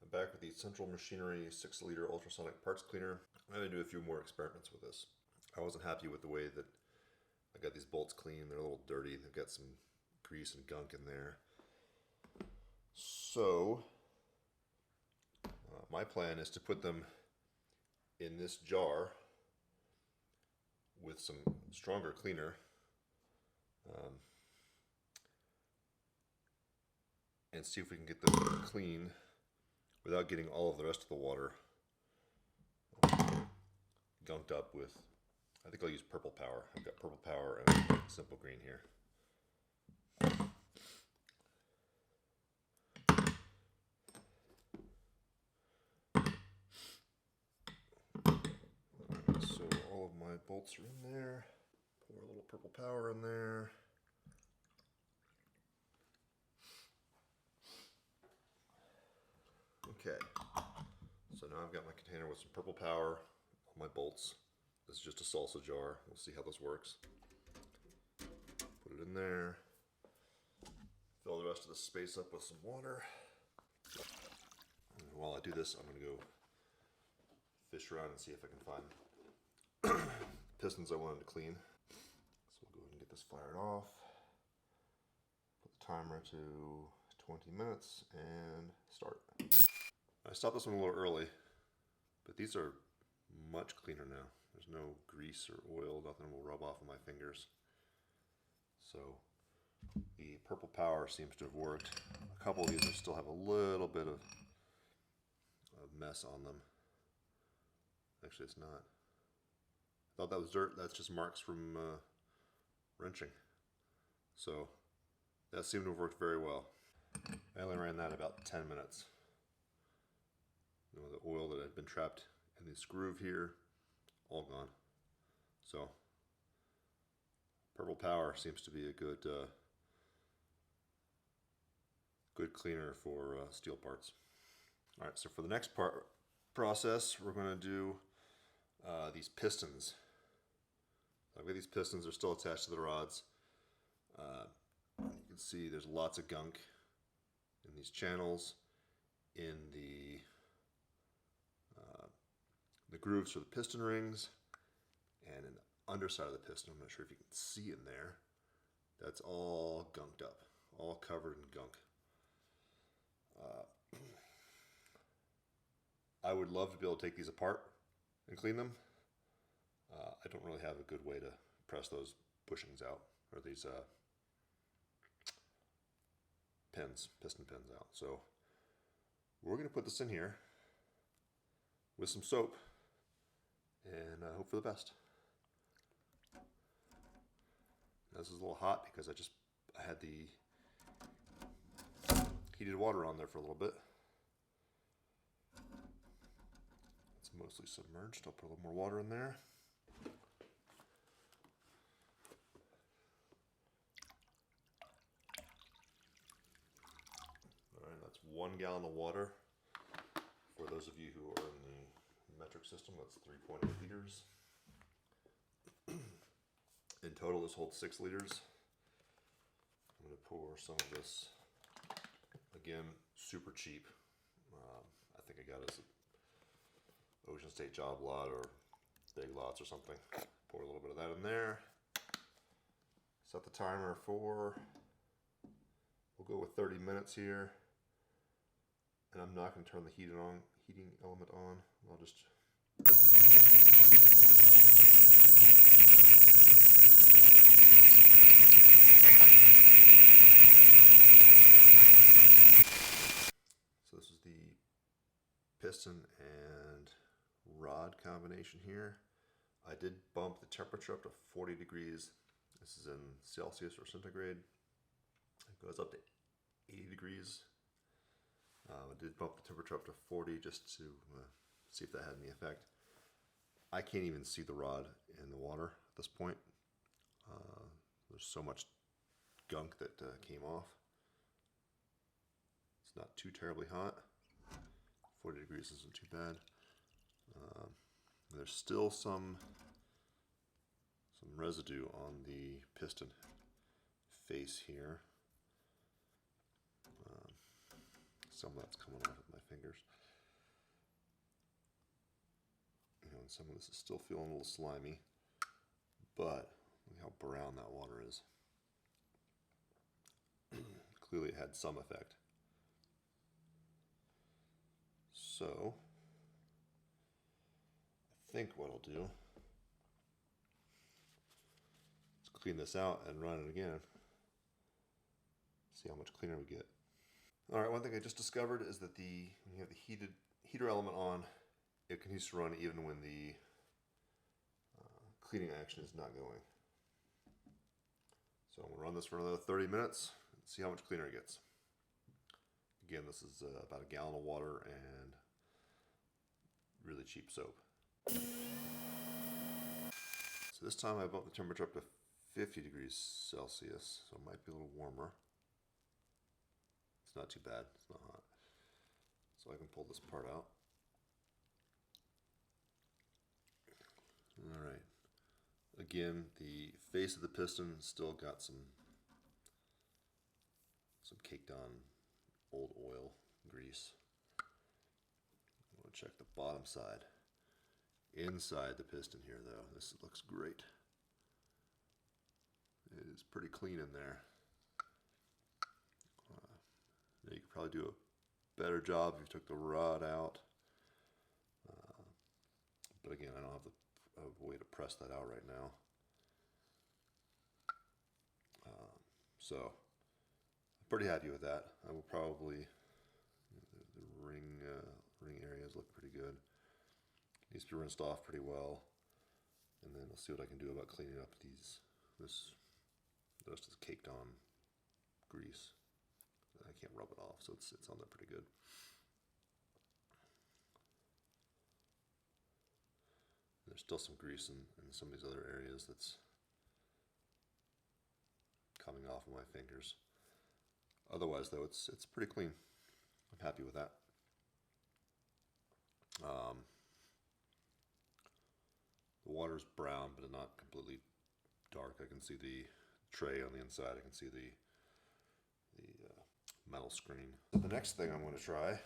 I'm back with the Central Machinery 6-liter ultrasonic parts cleaner. I'm going to do a few more experiments with this. I wasn't happy with the way that I got these bolts clean. They're a little dirty. They've got some grease and gunk in there. So my plan is to put them in this jar with some stronger cleaner and see if we can get them clean without getting all of the rest of the water gunked up with, I think I'll use Purple Power. I've got Purple Power and Simple Green here. Alright, so all of my bolts are in there. Pour a little Purple Power in there. Okay, so now I've got my container with some Purple Power on my bolts. This is just a salsa jar. We'll see how this works. Put it in there. Fill the rest of the space up with some water. And while I do this, I'm going to go fish around and see if I can find pistons I wanted to clean. So we'll go ahead and get this fired off. Put the timer to 20 minutes and start. I stopped this one a little early, but these are much cleaner now. There's no grease or oil, nothing will rub off of my fingers. So the Purple Power seems to have worked. A couple of these still have a little bit of mess on them. Actually, it's not. I thought that was dirt. That's just marks from wrenching. So that seemed to have worked very well. I only ran that about 10 minutes. You know, the oil that had been trapped in this groove here, all gone. So Purple Power seems to be a good good cleaner for steel parts. All right, so for the next process, we're going to do these pistons. I've got these pistons, they're still attached to the rods. You can see there's lots of gunk in these channels, in the grooves for the piston rings, and in the underside of the piston. I'm not sure if you can see in there. That's all gunked up, all covered in gunk. I would love to be able to take these apart and clean them. I don't really have a good way to press those bushings out, or these piston pins out. So we're going to put this in here with some soap and hope for the best. This is a little hot because I had the heated water on there for a little bit. It's mostly submerged. I'll put a little more water in there. All right, that's 1 gallon of water. For those of you who are in the metric system, that's 3.8 liters. In total, this holds 6 liters. I'm going to pour some of this, again, super cheap. I think I got it as an Ocean State job lot or Big Lots or something. Pour a little bit of that in there. Set the timer for, we'll go with 30 minutes here. And I'm not going to turn the heating element on. I'll just... So this is the piston and rod combination here. I did bump the temperature up to 40 degrees. This is in Celsius or centigrade. It goes up to 80 degrees. I did bump the temperature up to 40 just to see if that had any effect. I can't even see the rod in the water at this point. There's so much gunk that came off. It's not too terribly hot. 40 degrees isn't too bad. There's still some residue on the piston face here. some of that's coming off with my fingers. You know, and some of this is still feeling a little slimy, but look how brown that water is. Clearly it had some effect. So I think what I'll do is clean this out and run it again. See how much cleaner we get. All right, one thing I just discovered is that when you have the heater element on, it continues to run even when the cleaning action is not going. So I'm going to run this for another 30 minutes and see how much cleaner it gets. Again, this is about a gallon of water and really cheap soap. So this time I bumped the temperature up to 50 degrees Celsius, so it might be a little warmer. It's not too bad, it's not hot. So I can pull this part out. All right. Again, the face of the piston still got some caked on old oil grease. I'm going to check the bottom side. Inside the piston here though, this looks great. It is pretty clean in there. You could probably do a better job if you took the rod out. But again, I don't have a way to press that out right now. So I'm pretty happy with that. I will probably, the ring areas look pretty good. Needs to be rinsed off pretty well. And then I'll see what I can do about cleaning up the rest is caked on grease. I can't rub it off, so it's on there pretty good. There's still some grease in some of these other areas that's coming off of my fingers. Otherwise, though, it's pretty clean. I'm happy with that. The water's brown, but not completely dark. I can see the tray on the inside. I can see the metal screen. So the next thing I'm going to try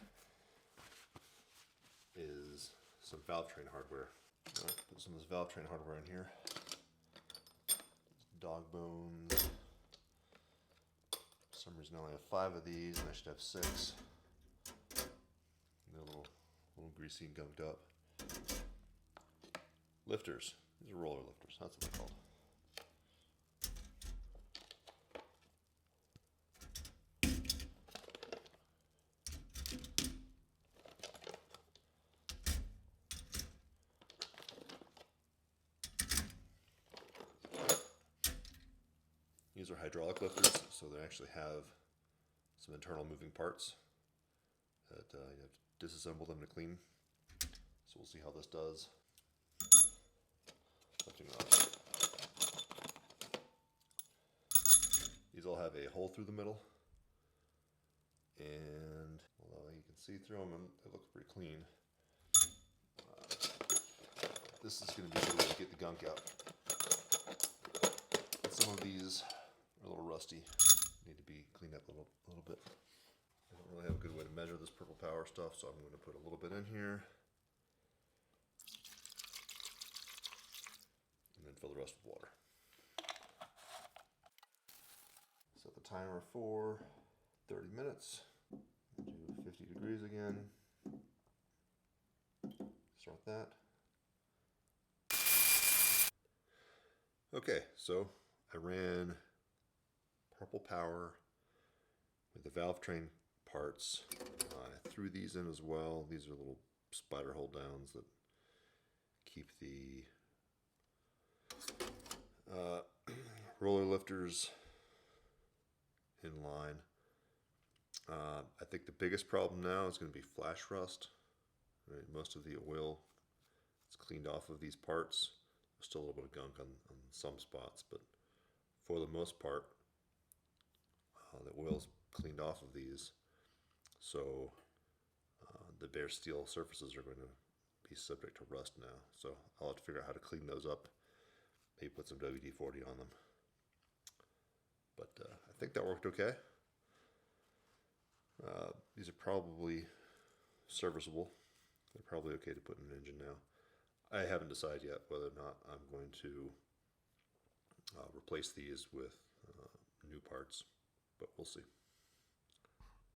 is some valve train hardware. All right, put some of this valve train hardware in here. Dog bones. For some reason I only have 5 of these, and I should have 6. They're a little greasy and gunked up. Lifters. These are roller lifters. That's what they're called. These are hydraulic lifters, so they actually have some internal moving parts that you have to disassemble them to clean. So we'll see how this does. Lifting up. These all have a hole through the middle, and although you can see through them, they look pretty clean. This is going to be a good way to get the gunk out. Some of these are a little rusty, need to be cleaned up a little bit. I don't really have a good way to measure this purple power stuff, so I'm going to put a little bit in here and then fill the rest with water. Set the timer for 30 minutes. Do 50 degrees again. Start that. Okay, so I ran purple power with the valve train parts. I threw these in as well. These are little spider hold downs that keep the roller lifters in line. I think the biggest problem now is going to be flash rust. Right? Most of the oil is cleaned off of these parts. There's still a little bit of gunk on some spots, but for the most part, the oil's cleaned off of these. So the bare steel surfaces are going to be subject to rust now. So I'll have to figure out how to clean those up. Maybe put some WD-40 on them. But I think that worked okay. These are probably serviceable. They're probably okay to put in an engine now. I haven't decided yet whether or not I'm going to replace these with new parts, but we'll see.